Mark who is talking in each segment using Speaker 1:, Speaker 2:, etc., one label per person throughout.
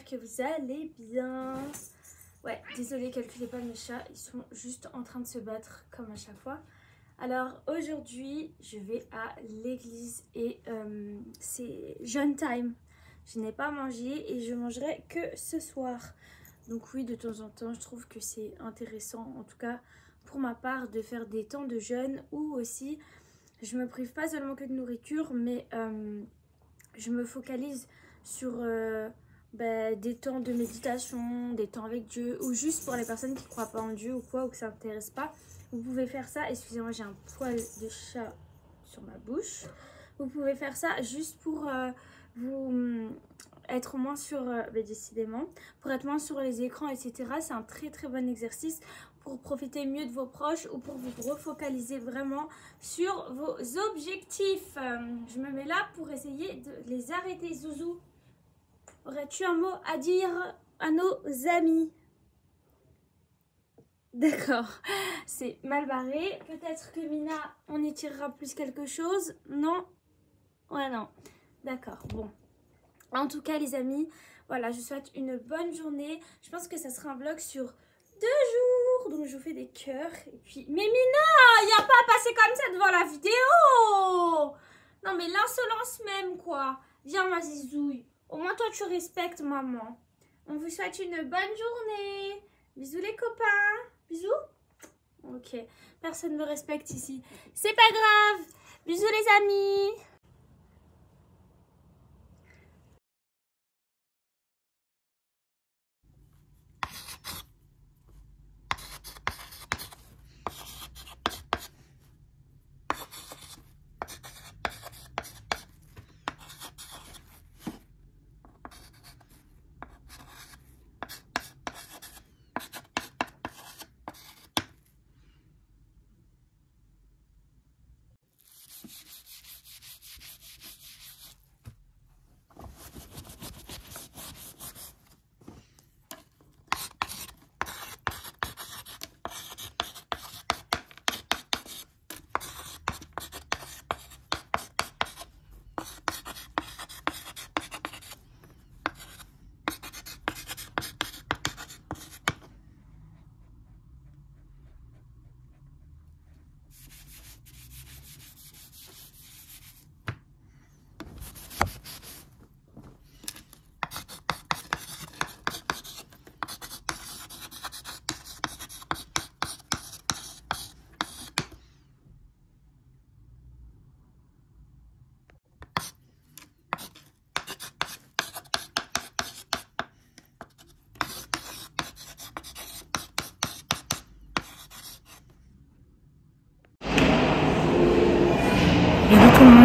Speaker 1: que vous allez bien. Ouais, désolée, calculez pas mes chats, ils sont juste en train de se battre comme à chaque fois. Alors aujourd'hui, je vais à l'église et c'est jeûne time. Je n'ai pas mangé et je mangerai que ce soir. Donc oui, de temps en temps, je trouve que c'est intéressant, en tout cas pour ma part, de faire des temps de jeûne où aussi je me prive pas seulement que de nourriture, mais je me focalise sur des temps de méditation, des temps avec Dieu, ou juste pour les personnes qui ne croient pas en Dieu ou quoi, ou que ça n'intéresse pas. Vous pouvez faire ça, excusez-moi, j'ai un poil de chat sur ma bouche. Vous pouvez faire ça juste pour vous être moins sur, décidément, pour être moins sur les écrans, etc. C'est un très très bon exercice pour profiter mieux de vos proches ou pour vous refocaliser vraiment sur vos objectifs. Je me mets là pour essayer de les arrêter. Zouzou, aurais-tu un mot à dire à nos amis? D'accord, c'est mal barré. Peut-être que Mina, on y tirera plus quelque chose. Non? Ouais, non. D'accord, bon. En tout cas, les amis, voilà, je vous souhaite une bonne journée. Je pense que ça sera un vlog sur 2 jours. Donc, je vous fais des cœurs. Et puis, mais Mina, il n'y a pas à passer comme ça devant la vidéo. Non, mais l'insolence même, quoi. Viens, ma zizouille. Au moins, toi, tu respectes maman. On vous souhaite une bonne journée. Bisous, les copains. Bisous. Ok, personne ne me respecte ici. C'est pas grave. Bisous, les amis.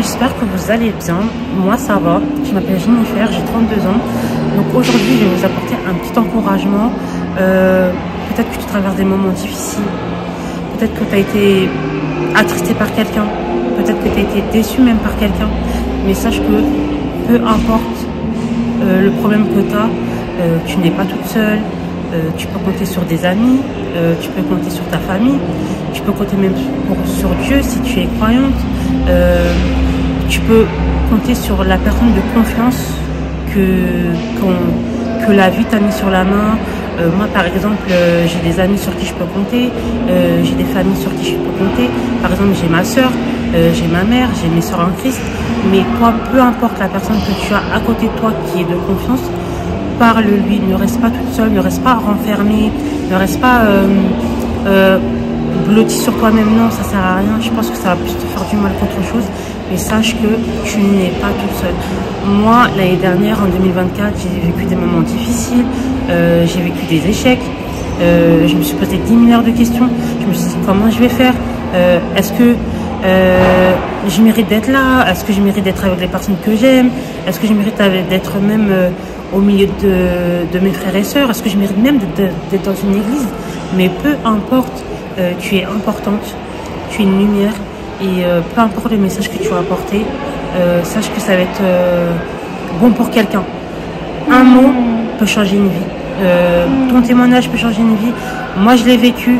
Speaker 2: J'espère que vous allez bien. Moi ça va, je m'appelle Jennifer, j'ai 32 ans. Donc aujourd'hui je vais vous apporter un petit encouragement. Peut-être que tu traverses des moments difficiles, peut-être que tu as été attristé par quelqu'un, peut-être que tu as été déçu même par quelqu'un. Mais sache que peu importe le problème que tu as, tu n'es pas toute seule. Tu peux compter sur des amis, tu peux compter sur ta famille, tu peux compter même sur Dieu si tu es croyante. Tu peux compter sur la personne de confiance que la vie t'a mis sur la main. Moi par exemple, j'ai des amis sur qui je peux compter, j'ai des familles sur qui je peux compter. Par exemple, j'ai ma soeur, j'ai ma mère, j'ai mes soeurs en Christ. Mais toi, peu importe la personne que tu as à côté de toi qui est de confiance, parle-lui, ne reste pas toute seule, ne reste pas renfermée, ne reste pas blotti sur toi-même. Non, ça sert à rien. Je pense que ça va plus te faire du mal qu'autre chose. Mais sache que tu n'es pas toute seule. Moi, l'année dernière, en 2024, j'ai vécu des moments difficiles, j'ai vécu des échecs, je me suis posé 10 000 heures de questions. Je me suis dit comment je vais faire, est-ce que je mérite d'être là, est-ce que je mérite d'être avec les personnes que j'aime, est-ce que je mérite d'être même au milieu de mes frères et sœurs, est-ce que je mérite même d'être dans une église. Mais peu importe, tu es importante, tu es une lumière. Et peu importe le message que tu vas apporter, sache que ça va être bon pour quelqu'un. Un mot peut changer une vie. Ton témoignage peut changer une vie. Moi, je l'ai vécu.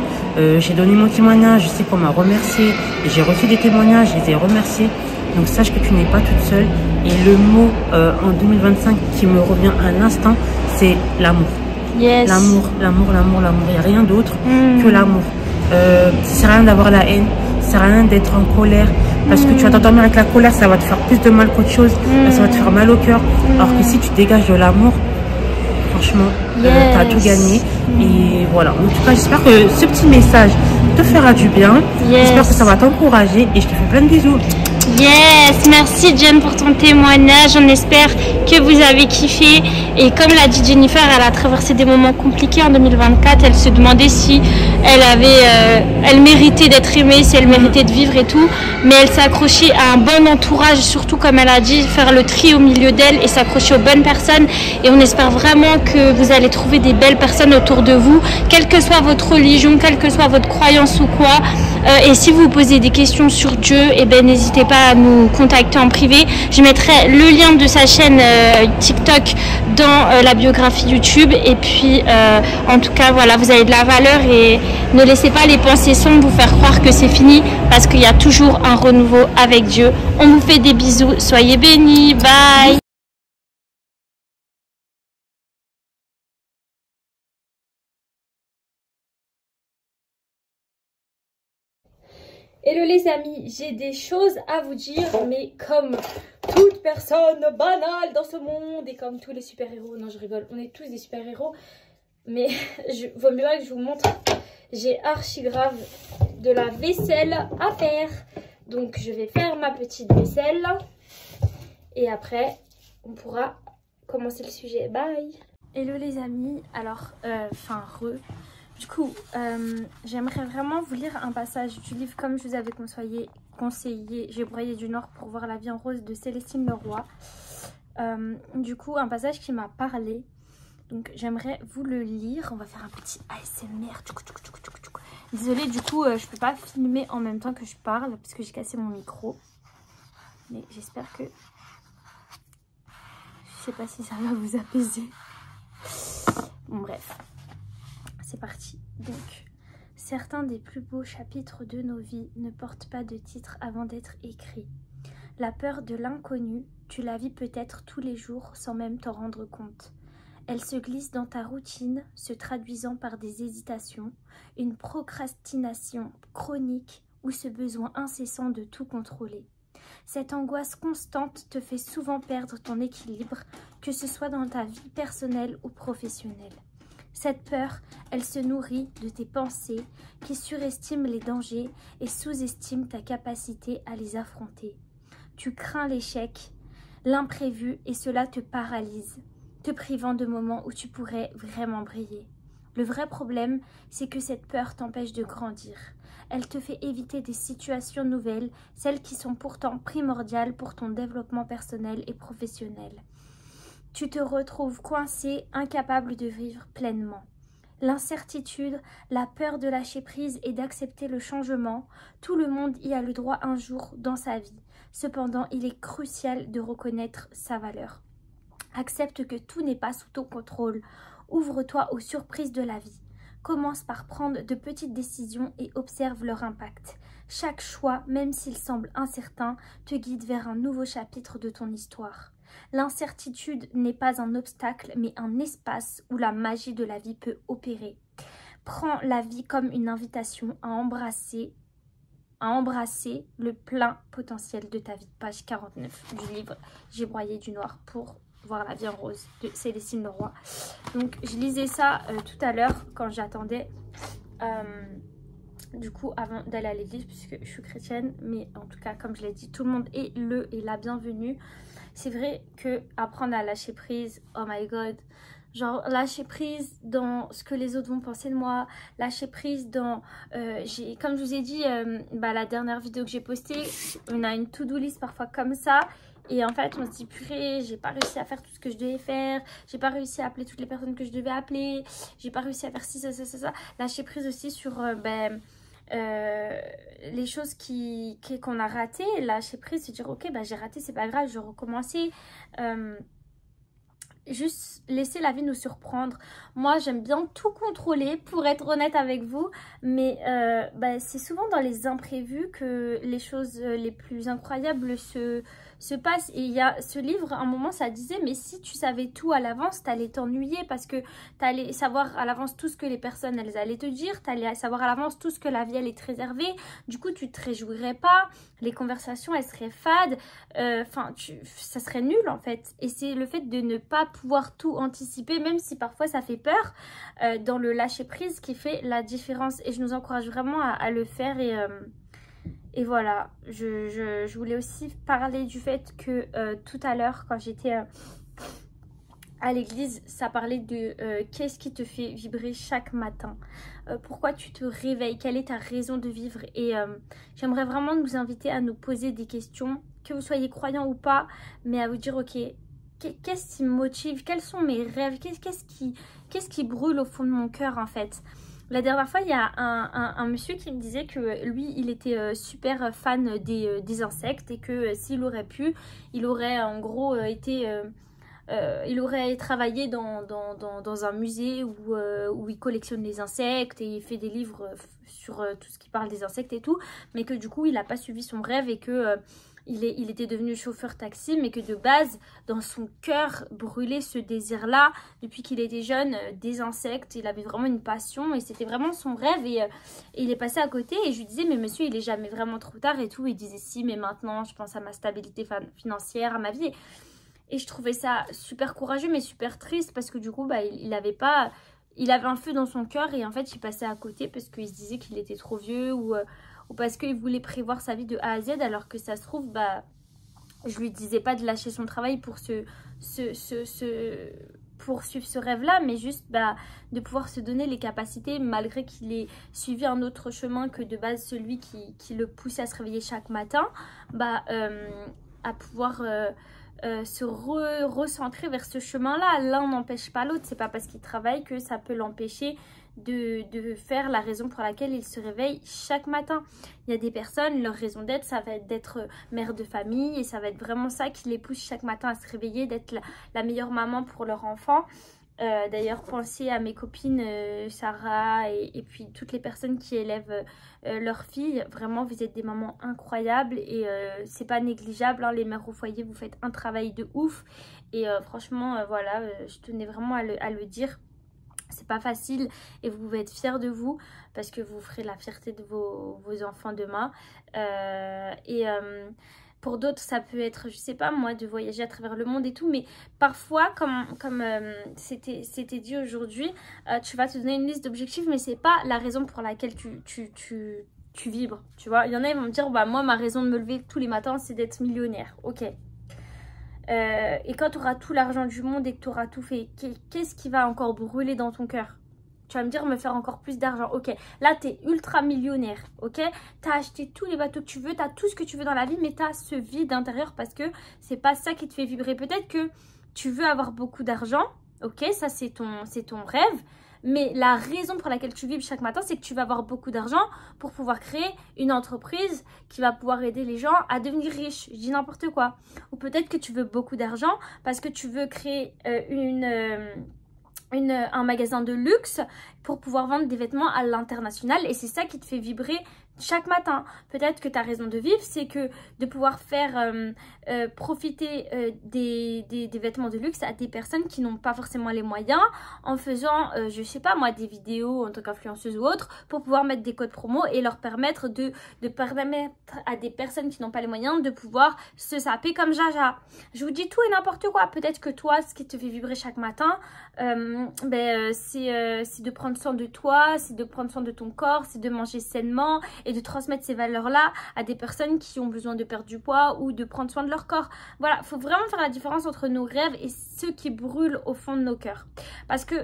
Speaker 2: J'ai donné mon témoignage. Je sais qu'on m'a remercié. J'ai reçu des témoignages. Je les ai remerciés. Donc, sache que tu n'es pas toute seule. Et le mot en 2025 qui me revient à l'instant, c'est l'amour.
Speaker 1: Yes.
Speaker 2: L'amour. Il n'y a rien d'autre que l'amour. Ça sert à rien d'avoir la haine, ça sert à rien d'être en colère. Parce que tu vas t'endormir avec la colère, ça va te faire plus de mal qu'autre chose. Ça va te faire mal au cœur. Alors que si tu dégages de l'amour, franchement, tu as tout gagné. Et voilà. En tout cas, j'espère que ce petit message te fera du bien. J'espère que ça va t'encourager. Et je te fais plein de bisous.
Speaker 1: Yes, merci Jen pour ton témoignage. On espère que vous avez kiffé. Et comme l'a dit Jennifer, elle a traversé des moments compliqués en 2024. Elle se demandait si elle méritait d'être aimée, si elle méritait de vivre et tout. Mais elle s'est accrochée à un bon entourage, surtout comme elle a dit, faire le tri au milieu d'elle et s'accrocher aux bonnes personnes. Et on espère vraiment que vous allez trouver des belles personnes autour de vous, quelle que soit votre religion, quelle que soit votre croyance ou quoi. Et si vous posez des questions sur Dieu, eh ben, n'hésitez pas à nous contacter en privé. Je mettrai le lien de sa chaîne TikTok dans la biographie YouTube. Et puis, en tout cas, voilà, vous avez de la valeur et ne laissez pas les pensées sombres vous faire croire que c'est fini parce qu'il y a toujours un renouveau avec Dieu. On vous fait des bisous. Soyez bénis. Bye. Hello les amis, j'ai des choses à vous dire, mais comme toute personne banale dans ce monde et comme tous les super-héros, non je rigole, on est tous des super-héros, mais vaut mieux que je vous montre, j'ai archi grave de la vaisselle à faire, donc je vais faire ma petite vaisselle et après on pourra commencer le sujet, bye. Hello les amis, alors, du coup, j'aimerais vraiment vous lire un passage du livre comme je vous avais conseillé J'ai broyé du Nord pour voir la vie en rose de Célestine Leroy. Du coup, un passage qui m'a parlé. Donc, j'aimerais vous le lire. On va faire un petit ASMR. Désolée, du coup, je peux pas filmer en même temps que je parle parce que j'ai cassé mon micro. Mais j'espère que... Je sais pas si ça va vous apaiser. Bon, bref. C'est parti. Donc, certains des plus beaux chapitres de nos vies ne portent pas de titre avant d'être écrits. La peur de l'inconnu, tu la vis peut-être tous les jours sans même t'en rendre compte. Elle se glisse dans ta routine, se traduisant par des hésitations, une procrastination chronique ou ce besoin incessant de tout contrôler. Cette angoisse constante te fait souvent perdre ton équilibre, que ce soit dans ta vie personnelle ou professionnelle. Cette peur, elle se nourrit de tes pensées qui surestiment les dangers et sous-estiment ta capacité à les affronter. Tu crains l'échec, l'imprévu et cela te paralyse, te privant de moments où tu pourrais vraiment briller. Le vrai problème, c'est que cette peur t'empêche de grandir. Elle te fait éviter des situations nouvelles, celles qui sont pourtant primordiales pour ton développement personnel et professionnel. Tu te retrouves coincé, incapable de vivre pleinement. L'incertitude, la peur de lâcher prise et d'accepter le changement, tout le monde y a le droit un jour dans sa vie. Cependant, il est crucial de reconnaître sa valeur. Accepte que tout n'est pas sous ton contrôle. Ouvre-toi aux surprises de la vie. Commence par prendre de petites décisions et observe leur impact. Chaque choix, même s'il semble incertain, te guide vers un nouveau chapitre de ton histoire. L'incertitude n'est pas un obstacle, mais un espace où la magie de la vie peut opérer. Prends la vie comme une invitation à embrasser le plein potentiel de ta vie. Page 49 du livre J'ai broyé du noir pour voir la vie en rose de Célestine Leroy. Donc je lisais ça tout à l'heure quand j'attendais du coup avant d'aller à l'église puisque je suis chrétienne, mais en tout cas comme je l'ai dit, tout le monde est la bienvenue. C'est vrai que apprendre à lâcher prise, oh my god, genre lâcher prise dans ce que les autres vont penser de moi, lâcher prise dans, comme je vous ai dit, la dernière vidéo que j'ai postée, on a une to-do list parfois comme ça, et en fait on se dit purée, j'ai pas réussi à faire tout ce que je devais faire, j'ai pas réussi à appeler toutes les personnes que je devais appeler, j'ai pas réussi à faire ci, ça. Lâcher prise aussi sur les choses qu'on a ratées, lâcher prise, se dire ok j'ai raté, c'est pas grave, je vais recommencer. Juste laisser la vie nous surprendre. Moi j'aime bien tout contrôler pour être honnête avec vous, mais c'est souvent dans les imprévus que les choses les plus incroyables se passe. Et il y a ce livre, à un moment, ça disait, mais si tu savais tout à l'avance, t'allais t'ennuyer parce que t'allais savoir à l'avance tout ce que les personnes, elles allaient te dire, t'allais savoir à l'avance tout ce que la vie allait te réserver. Du coup, tu te réjouirais pas, les conversations, elles seraient fades, ça serait nul en fait. Et c'est le fait de ne pas pouvoir tout anticiper, même si parfois ça fait peur, dans le lâcher prise qui fait la différence. Et je nous encourage vraiment à le faire. Et voilà, je voulais aussi parler du fait que tout à l'heure, quand j'étais à l'église, ça parlait de qu'est-ce qui te fait vibrer chaque matin, pourquoi tu te réveilles, quelle est ta raison de vivre. Et j'aimerais vraiment nous inviter à nous poser des questions, que vous soyez croyants ou pas, mais à vous dire, ok, qu'est-ce qui me motive, quels sont mes rêves, qu'est-ce qui brûle au fond de mon cœur en fait. La dernière fois, il y a un monsieur qui me disait que lui, il était super fan des insectes et que s'il aurait pu, il aurait en gros il aurait travaillé dans un musée où il collectionne les insectes et il fait des livres sur tout ce qui parle des insectes et tout, mais que du coup, il n'a pas suivi son rêve et que il était devenu chauffeur taxi, mais que de base, dans son cœur, brûlait ce désir-là. Depuis qu'il était jeune, des insectes, il avait vraiment une passion et c'était vraiment son rêve. Et il est passé à côté et je lui disais, mais monsieur, il est jamais vraiment trop tard et tout. Il disait, si, mais maintenant, je pense à ma stabilité financière, à ma vie. Et je trouvais ça super courageux, mais super triste parce que du coup, bah, il avait un feu dans son cœur et en fait, il passait à côté parce qu'il se disait qu'il était trop vieux ou parce qu'il voulait prévoir sa vie de A à Z, alors que ça se trouve, bah, je lui disais pas de lâcher son travail pour poursuivre ce rêve-là, mais juste bah, de pouvoir se donner les capacités, malgré qu'il ait suivi un autre chemin que de base celui qui le poussait à se réveiller chaque matin, bah, à pouvoir se recentrer vers ce chemin-là. L'un n'empêche pas l'autre, c'est pas parce qu'il travaille que ça peut l'empêcher de faire la raison pour laquelle ils se réveillent chaque matin. Il y a des personnes, leur raison d'être, ça va être d'être mère de famille et ça va être vraiment ça qui les pousse chaque matin à se réveiller, d'être la meilleure maman pour leur enfant. D'ailleurs, pensez à mes copines Sarah et puis toutes les personnes qui élèvent leurs filles. Vraiment, vous êtes des mamans incroyables et c'est pas négligeable, hein, les mères au foyer, vous faites un travail de ouf. Et franchement, voilà, je tenais vraiment à le dire. C'est pas facile et vous pouvez être fiers de vous parce que vous ferez la fierté de vos enfants demain. Pour d'autres, ça peut être, je sais pas moi, de voyager à travers le monde et tout. Mais parfois, comme c'était dit aujourd'hui, tu vas te donner une liste d'objectifs, mais c'est pas la raison pour laquelle tu vibres. Tu vois, il y en a, ils vont me dire, bah moi, ma raison de me lever tous les matins, c'est d'être millionnaire. Ok. Et quand tu auras tout l'argent du monde et que tu auras tout fait, qu'est-ce qui va encore brûler dans ton cœur? Tu vas me dire, me faire encore plus d'argent. Ok, là, tu es ultra millionnaire. Ok, tu as acheté tous les bateaux que tu veux, tu as tout ce que tu veux dans la vie, mais tu as ce vide intérieur parce que c'est pas ça qui te fait vibrer. Peut-être que tu veux avoir beaucoup d'argent. Ok, ça, c'est ton rêve. Mais la raison pour laquelle tu vibres chaque matin, c'est que tu vas avoir beaucoup d'argent pour pouvoir créer une entreprise qui va pouvoir aider les gens à devenir riches. Je dis n'importe quoi. Ou peut-être que tu veux beaucoup d'argent parce que tu veux créer un magasin de luxe pour pouvoir vendre des vêtements à l'international. Et c'est ça qui te fait vibrer chaque matin. Peut-être que ta raison de vivre, c'est que de pouvoir faire profiter des vêtements de luxe à des personnes qui n'ont pas forcément les moyens, en faisant, je sais pas moi, des vidéos en tant qu'influenceuse ou autre, pour pouvoir mettre des codes promo et leur permettre de permettre à des personnes qui n'ont pas les moyens de pouvoir se saper comme Jaja. Je vous dis tout et n'importe quoi. Peut-être que toi, ce qui te fait vibrer chaque matin, c'est de prendre soin de toi, c'est de prendre soin de ton corps, c'est de manger sainement et de transmettre ces valeurs-là à des personnes qui ont besoin de perdre du poids ou de prendre soin de leur corps. Voilà, il faut vraiment faire la différence entre nos rêves et ceux qui brûlent au fond de nos cœurs. Parce que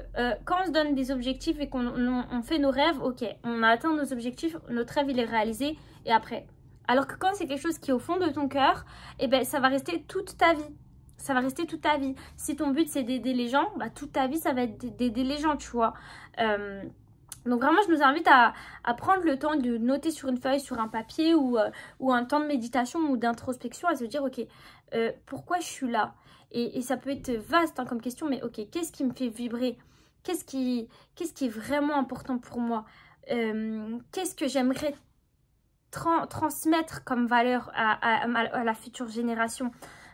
Speaker 1: quand on se donne des objectifs et qu'on fait nos rêves, ok, on a atteint nos objectifs, notre rêve il est réalisé et après. Alors que quand c'est quelque chose qui est au fond de ton cœur, eh ben, ça va rester toute ta vie. Ça va rester toute ta vie. Si ton but c'est d'aider les gens, bah, toute ta vie ça va être d'aider les gens, tu vois. Donc vraiment je nous invite à prendre le temps de noter sur une feuille, sur un papier ou un temps de méditation ou d'introspection, à se dire ok, pourquoi je suis là? Et ça peut être vaste hein, comme question, mais ok, qu'est-ce qui me fait vibrer? Qu'est-ce qui est vraiment important pour moi? Qu'est-ce que j'aimerais transmettre comme valeur à la future génération.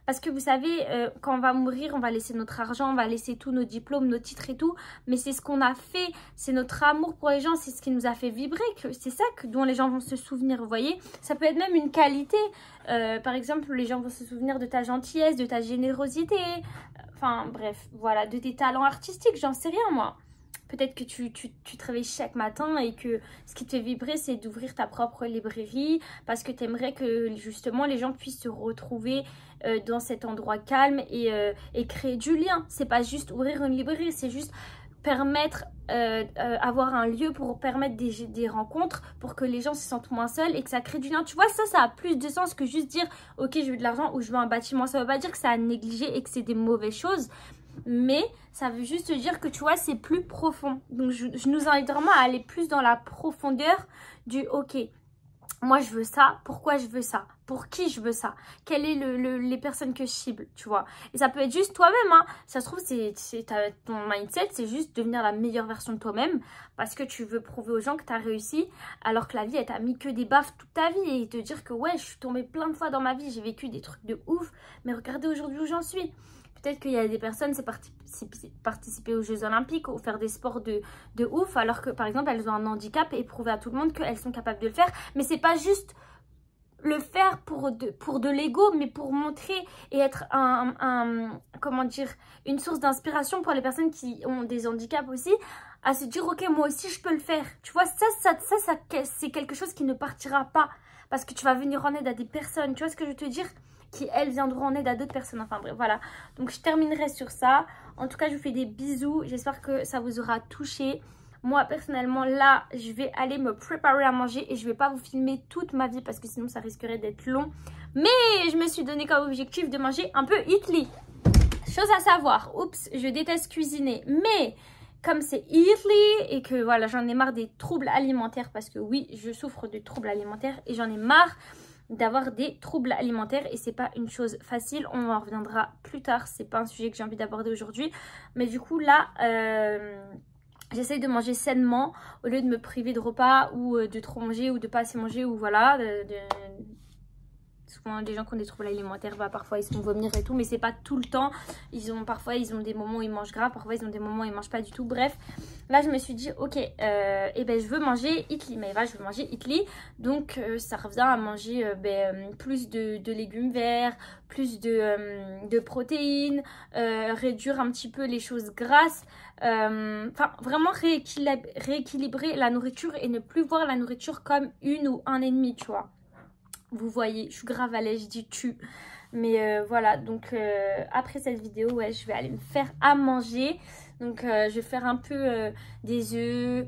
Speaker 1: Parce que vous savez, quand on va mourir, on va laisser notre argent, on va laisser tous nos diplômes, nos titres et tout. Mais c'est ce qu'on a fait, c'est notre amour pour les gens, c'est ce qui nous a fait vibrer. C'est ça dont les gens vont se souvenir, vous voyez. Ça peut être même une qualité. Par exemple, les gens vont se souvenir de ta gentillesse, de ta générosité. Enfin, bref, voilà, de tes talents artistiques, j'en sais rien, moi. Peut-être que tu te réveilles chaque matin et que ce qui te fait vibrer, c'est d'ouvrir ta propre librairie parce que tu aimerais que justement les gens puissent se retrouver dans cet endroit calme et créer du lien. C'est pas juste ouvrir une librairie, c'est juste permettre, avoir un lieu pour permettre des rencontres pour que les gens se sentent moins seuls et que ça crée du lien. Tu vois, ça a plus de sens que juste dire « Ok, je veux de l'argent » ou « Je veux un bâtiment ». Ça veut pas dire que ça a négligé et que c'est des mauvaises choses. Mais ça veut juste dire que tu vois, c'est plus profond. Donc je nous invite vraiment à aller plus dans la profondeur du ok, moi je veux ça, pourquoi je veux ça, pour qui je veux ça, quelles est les personnes que je cible, tu vois. Et ça peut être juste toi-même, hein. Ça se trouve, ton mindset, c'est juste devenir la meilleure version de toi-même parce que tu veux prouver aux gens que tu as réussi alors que la vie, elle t'a mis que des baffes toute ta vie et te dire que ouais, je suis tombée plein de fois dans ma vie, j'ai vécu des trucs de ouf, mais regardez aujourd'hui où j'en suis. Peut-être qu'il y a des personnes, c'est participer aux Jeux Olympiques ou faire des sports de ouf, alors que par exemple, elles ont un handicap et prouver à tout le monde qu'elles sont capables de le faire. Mais c'est pas juste le faire pour de l'ego, mais pour montrer et être comment dire, une source d'inspiration pour les personnes qui ont des handicaps aussi, à se dire, ok, moi aussi, je peux le faire. Tu vois, ça c'est quelque chose qui ne partira pas parce que tu vas venir en aide à des personnes. Tu vois ce que je veux te dire ? Qui, elles, viendront en aide à d'autres personnes. Enfin bref, voilà. Donc, je terminerai sur ça. En tout cas, je vous fais des bisous. J'espère que ça vous aura touché. Moi, personnellement, là, je vais aller me préparer à manger et je ne vais pas vous filmer toute ma vie parce que sinon, ça risquerait d'être long. Mais je me suis donné comme objectif de manger un peu Italy. Chose à savoir, oups, je déteste cuisiner. Mais comme c'est Italy et que voilà, j'en ai marre des troubles alimentaires parce que oui, je souffre de troubles alimentaires et j'en ai marre d'avoir des troubles alimentaires et c'est pas une chose facile, on en reviendra plus tard, c'est pas un sujet que j'ai envie d'aborder aujourd'hui, mais du coup là j'essaye de manger sainement au lieu de me priver de repas ou de trop manger ou de pas assez manger ou voilà souvent les gens qui ont des troubles alimentaires, bah, parfois ils se font vomir et tout, mais c'est pas tout le temps. Parfois ils ont des moments où ils mangent gras, parfois ils ont des moments où ils mangent pas du tout. Bref, là je me suis dit ok, et ben je veux manger Italy, mais je veux manger Italy, donc ça revient à manger plus de légumes verts, plus de protéines, réduire un petit peu les choses grasses, enfin vraiment rééquilibrer la nourriture et ne plus voir la nourriture comme une ou un ennemi, tu vois. Vous voyez, je suis grave à l'aise, je dis tu. Mais voilà, donc après cette vidéo, ouais, je vais aller me faire à manger. Donc je vais faire un peu des œufs,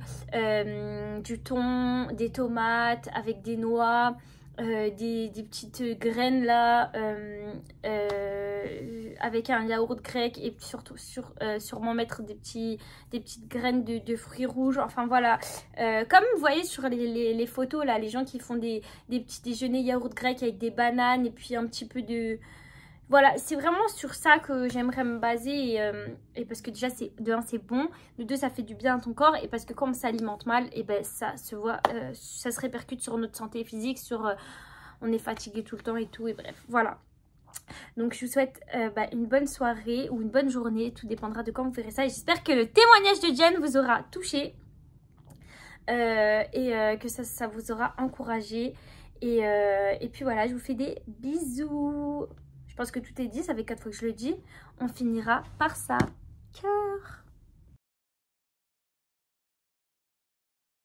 Speaker 1: du thon, des tomates avec des noix, des petites graines là, avec un yaourt grec et surtout sûrement mettre des petites graines de fruits rouges. Enfin voilà, comme vous voyez sur les photos là, les gens qui font des petits déjeuners yaourt grec avec des bananes et puis un petit peu de... Voilà, c'est vraiment sur ça que j'aimerais me baser et parce que déjà, de un, c'est bon, de deux, ça fait du bien à ton corps et parce que quand on s'alimente mal, et ben ça se voit, ça se répercute sur notre santé physique, on est fatigué tout le temps et tout, et bref, voilà. Donc je vous souhaite une bonne soirée ou une bonne journée, tout dépendra de quand vous verrez ça et j'espère que le témoignage de Jen vous aura touché et que ça vous aura encouragé et puis voilà, je vous fais des bisous. Je pense que tout est dit, ça fait 4 fois que je le dis. On finira par ça.